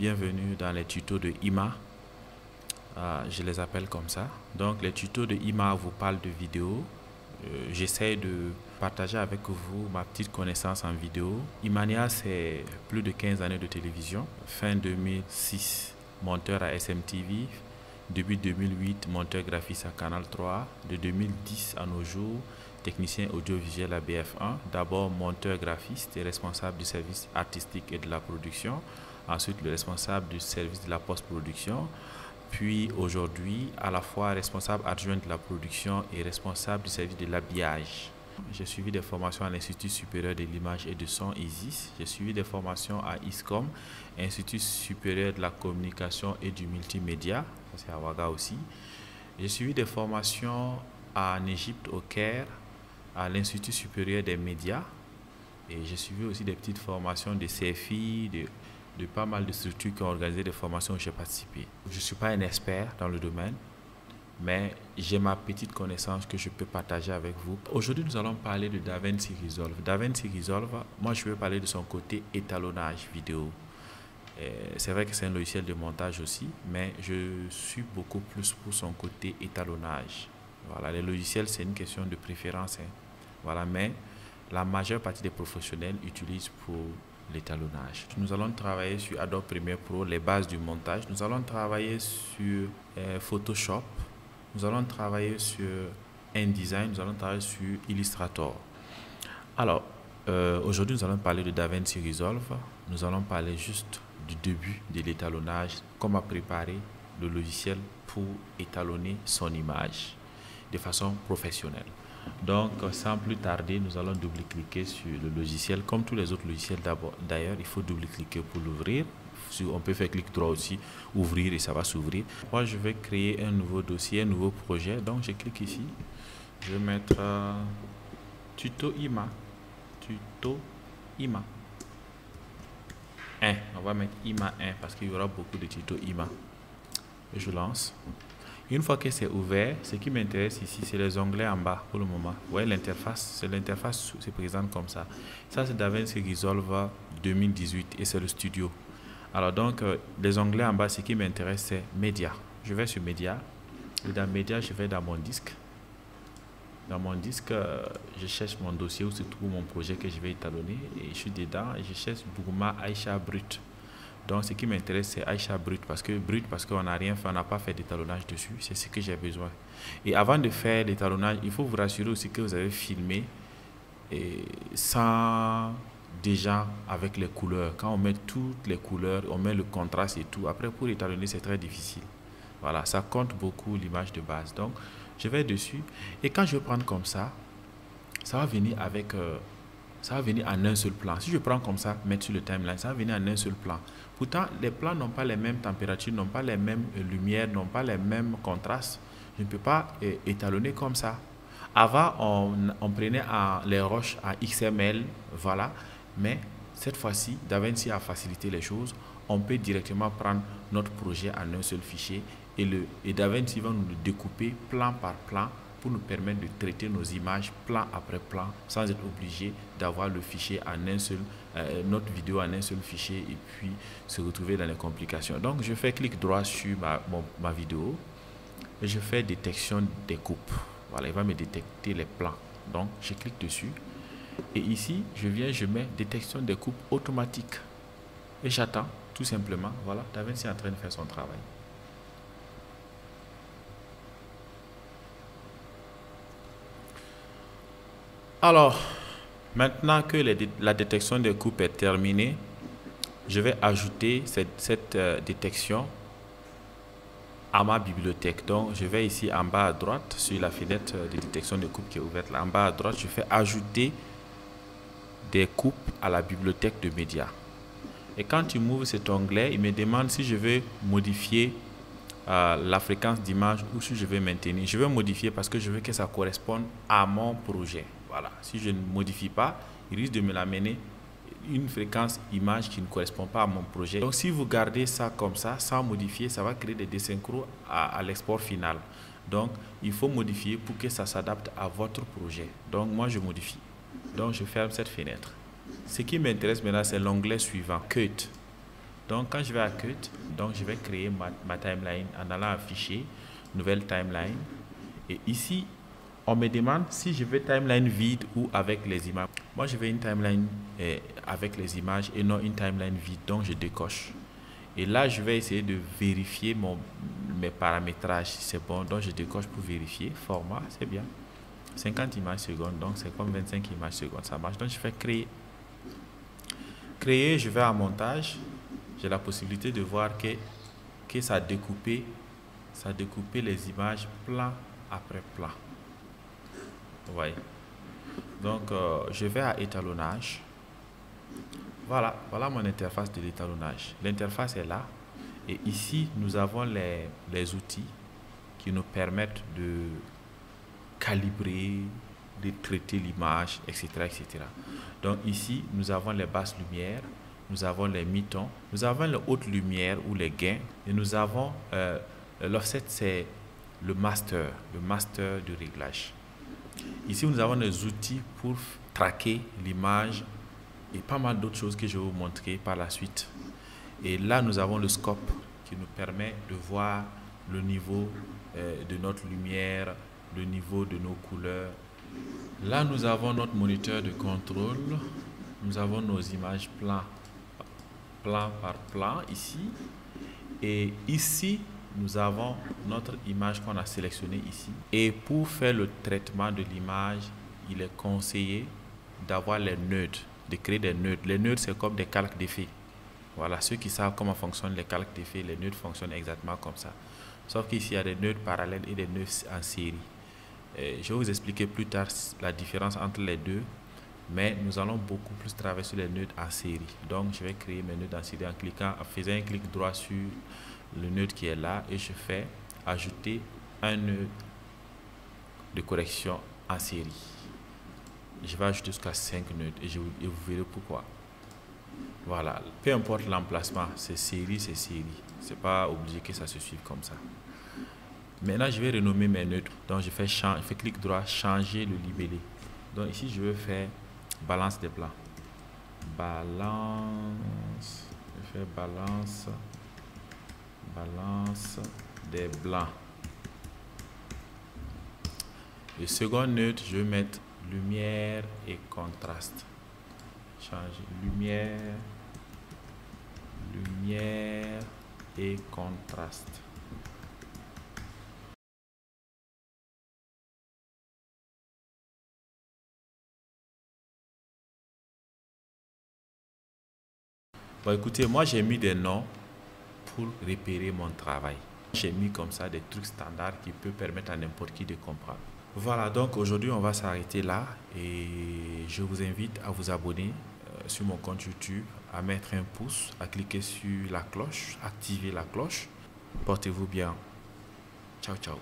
bienvenue dans les tutos de IMA. Je les appelle comme ça. Donc les tutos de IMA vous parlent de vidéo. J'essaie de partager avec vous ma petite connaissance en vidéo. Imania, c'est plus de 15 années de télévision. Fin 2006, monteur à SMTV. Début 2008, monteur graphiste à Canal 3. De 2010 à nos jours, technicien audiovisuel à BF1. D'abord monteur graphiste et responsable du service artistique et de la production. Ensuite, le responsable du service de la post-production. Puis aujourd'hui, à la fois responsable adjoint de la production et responsable du service de l'habillage. J'ai suivi des formations à l'Institut supérieur de l'image et du son, ISIS. J'ai suivi des formations à ISCOM, Institut supérieur de la communication et du multimédia, ça c'est à Ouaga aussi. J'ai suivi des formations en Égypte, au Caire, à l'Institut supérieur des médias. Et j'ai suivi aussi des petites formations de CFI, de pas mal de structures qui ont organisé des formations où j'ai participé. Je ne suis pas un expert dans le domaine, mais j'ai ma petite connaissance que je peux partager avec vous. Aujourd'hui, nous allons parler de DaVinci Resolve. DaVinci Resolve, moi je vais parler de son côté étalonnage vidéo. C'est vrai que c'est un logiciel de montage aussi, mais je suis beaucoup plus pour son côté étalonnage. Voilà, les logiciels, c'est une question de préférence. Voilà, mais la majeure partie des professionnels utilisent pour l'étalonnage. Nous allons travailler sur Adobe Premiere Pro, les bases du montage. Nous allons travailler sur Photoshop. Nous allons travailler sur InDesign. Nous allons travailler sur Illustrator. Alors, aujourd'hui, nous allons parler de DaVinci Resolve. Nous allons parler juste du début de l'étalonnage, comment préparer le logiciel pour étalonner son image de façon professionnelle. Donc, sans plus tarder, nous allons double-cliquer sur le logiciel. Comme tous les autres logiciels d'ailleurs, il faut double-cliquer pour l'ouvrir. On peut faire clic droit aussi, ouvrir et ça va s'ouvrir. Moi, je vais créer un nouveau dossier, un nouveau projet. Donc, je clique ici. Je vais mettre tuto IMA. Tuto IMA 1. On va mettre IMA 1 parce qu'il y aura beaucoup de tutos IMA. Et je lance. Une fois que c'est ouvert, ce qui m'intéresse ici, c'est les onglets en bas pour le moment. Vous voyez l'interface, c'est l'interface se présente comme ça. Ça, c'est DaVinci Resolve 2018 et c'est le studio. Alors donc, les onglets en bas, ce qui m'intéresse, c'est Média. Je vais sur Média. Et dans Média, je vais dans mon disque. Dans mon disque, je cherche mon dossier où se trouve mon projet que je vais étalonner. Et je suis dedans et je cherche Bourma Aïcha Brut. Donc, ce qui m'intéresse, c'est Aïcha Brut parce qu'on n'a rien fait, on n'a pas fait d'étalonnage dessus. C'est ce que j'ai besoin. Et avant de faire l'étalonnage, il faut vous rassurer aussi que vous avez filmé sans déjà avec les couleurs. Quand on met toutes les couleurs, on met le contraste et tout. Après, pour étalonner, c'est très difficile. Voilà, ça compte beaucoup l'image de base. Donc, je vais dessus. Et quand je vais prendre comme ça va venir avec... ça va venir en un seul plan. Si je prends comme ça, mettre sur le timeline, ça va venir en un seul plan. Pourtant, les plans n'ont pas les mêmes températures, n'ont pas les mêmes lumières, n'ont pas les mêmes contrastes. Je ne peux pas étalonner comme ça. Avant, on prenait les roches à XML, voilà. Mais cette fois-ci, DaVinci a facilité les choses. On peut directement prendre notre projet en un seul fichier et DaVinci va nous le découper plan par plan pour nous permettre de traiter nos images plan après plan sans être obligé d'avoir le fichier en un seul, notre vidéo en un seul fichier et puis se retrouver dans les complications. Donc je fais clic droit sur ma vidéo et je fais détection des coupes. Voilà, il va me détecter les plans. Donc je clique dessus et ici je mets détection des coupes automatique et j'attends tout simplement. Voilà, DaVinci est en train de faire son travail. Alors, maintenant que la détection des coupes est terminée, je vais ajouter cette détection à ma bibliothèque. Donc, je vais ici en bas à droite, sur la fenêtre de détection des coupes qui est ouverte là. En bas à droite, je fais ajouter des coupes à la bibliothèque de médias. Et quand tu m'ouvres cet onglet, il me demande si je veux modifier la fréquence d'image ou si je vais maintenir. Je vais modifier parce que je veux que ça corresponde à mon projet. Voilà. Si je ne modifie pas, il risque de me l'amener une fréquence image qui ne correspond pas à mon projet. Donc si vous gardez ça comme ça, sans modifier, ça va créer des désynchros à l'export final. Donc il faut modifier pour que ça s'adapte à votre projet. Donc moi je modifie. Donc je ferme cette fenêtre. Ce qui m'intéresse maintenant, c'est l'onglet suivant, Cut. Donc quand je vais à Cut, donc je vais créer ma timeline en allant à Fichier, Nouvelle timeline. Et ici, on me demande si je veux timeline vide ou avec les images. Moi, je veux une timeline avec les images et non une timeline vide, donc je décoche. Et là, je vais essayer de vérifier mes paramétrages si c'est bon. Donc, je décoche pour vérifier. Format, c'est bien. 50 images secondes, donc c'est comme 25 images secondes. Ça marche. Donc, je fais créer. Créer, je vais à montage. J'ai la possibilité de voir que ça a découpé les images plan après plan. Vous voyez. Donc, je vais à étalonnage. Voilà mon interface de l'étalonnage. L'interface est là. Et ici, nous avons les outils qui nous permettent de calibrer, de traiter l'image, etc., etc. Donc ici, nous avons les basses lumières, nous avons les mi-tons, nous avons les hautes lumières ou les gains, et nous avons l'offset, c'est le master du réglage. Ici, nous avons des outils pour traquer l'image et pas mal d'autres choses que je vais vous montrer par la suite. Et là, nous avons le scope qui nous permet de voir le niveau de notre lumière, le niveau de nos couleurs. Là, nous avons notre moniteur de contrôle. Nous avons nos images plan par plan ici. Et ici, nous avons notre image qu'on a sélectionnée ici. Et pour faire le traitement de l'image, il est conseillé d'avoir les nœuds, de créer des nœuds. Les nœuds, c'est comme des calques d'effets. Voilà, ceux qui savent comment fonctionnent les calques d'effets, les nœuds fonctionnent exactement comme ça. Sauf qu'ici, il y a des nœuds parallèles et des nœuds en série. Je vais vous expliquer plus tard la différence entre les deux, mais nous allons beaucoup plus travailler sur les nœuds en série. Donc, je vais créer mes nœuds en série en faisant un clic droit sur le nœud qui est là et je fais ajouter un nœud de correction en série. Je vais ajouter jusqu'à 5 nœuds et vous verrez pourquoi. Voilà, peu importe l'emplacement, c'est série, c'est série. C'est pas obligé que ça se suive comme ça. Maintenant, je vais renommer mes nœuds. Donc, je fais clic droit, changer le libellé. Donc, ici, je vais faire balance des blancs. Balance. Je fais balance des blancs. Le second nœud, je vais mettre lumière et contraste. Changer lumière et contraste. Bon, écoutez, moi j'ai mis des noms pour repérer mon travail. J'ai mis comme ça des trucs standards qui peuvent permettre à n'importe qui de comprendre. Voilà, donc aujourd'hui on va s'arrêter là et je vous invite à vous abonner sur mon compte YouTube, à mettre un pouce, à cliquer sur la cloche, activer la cloche. Portez-vous bien. Ciao, ciao.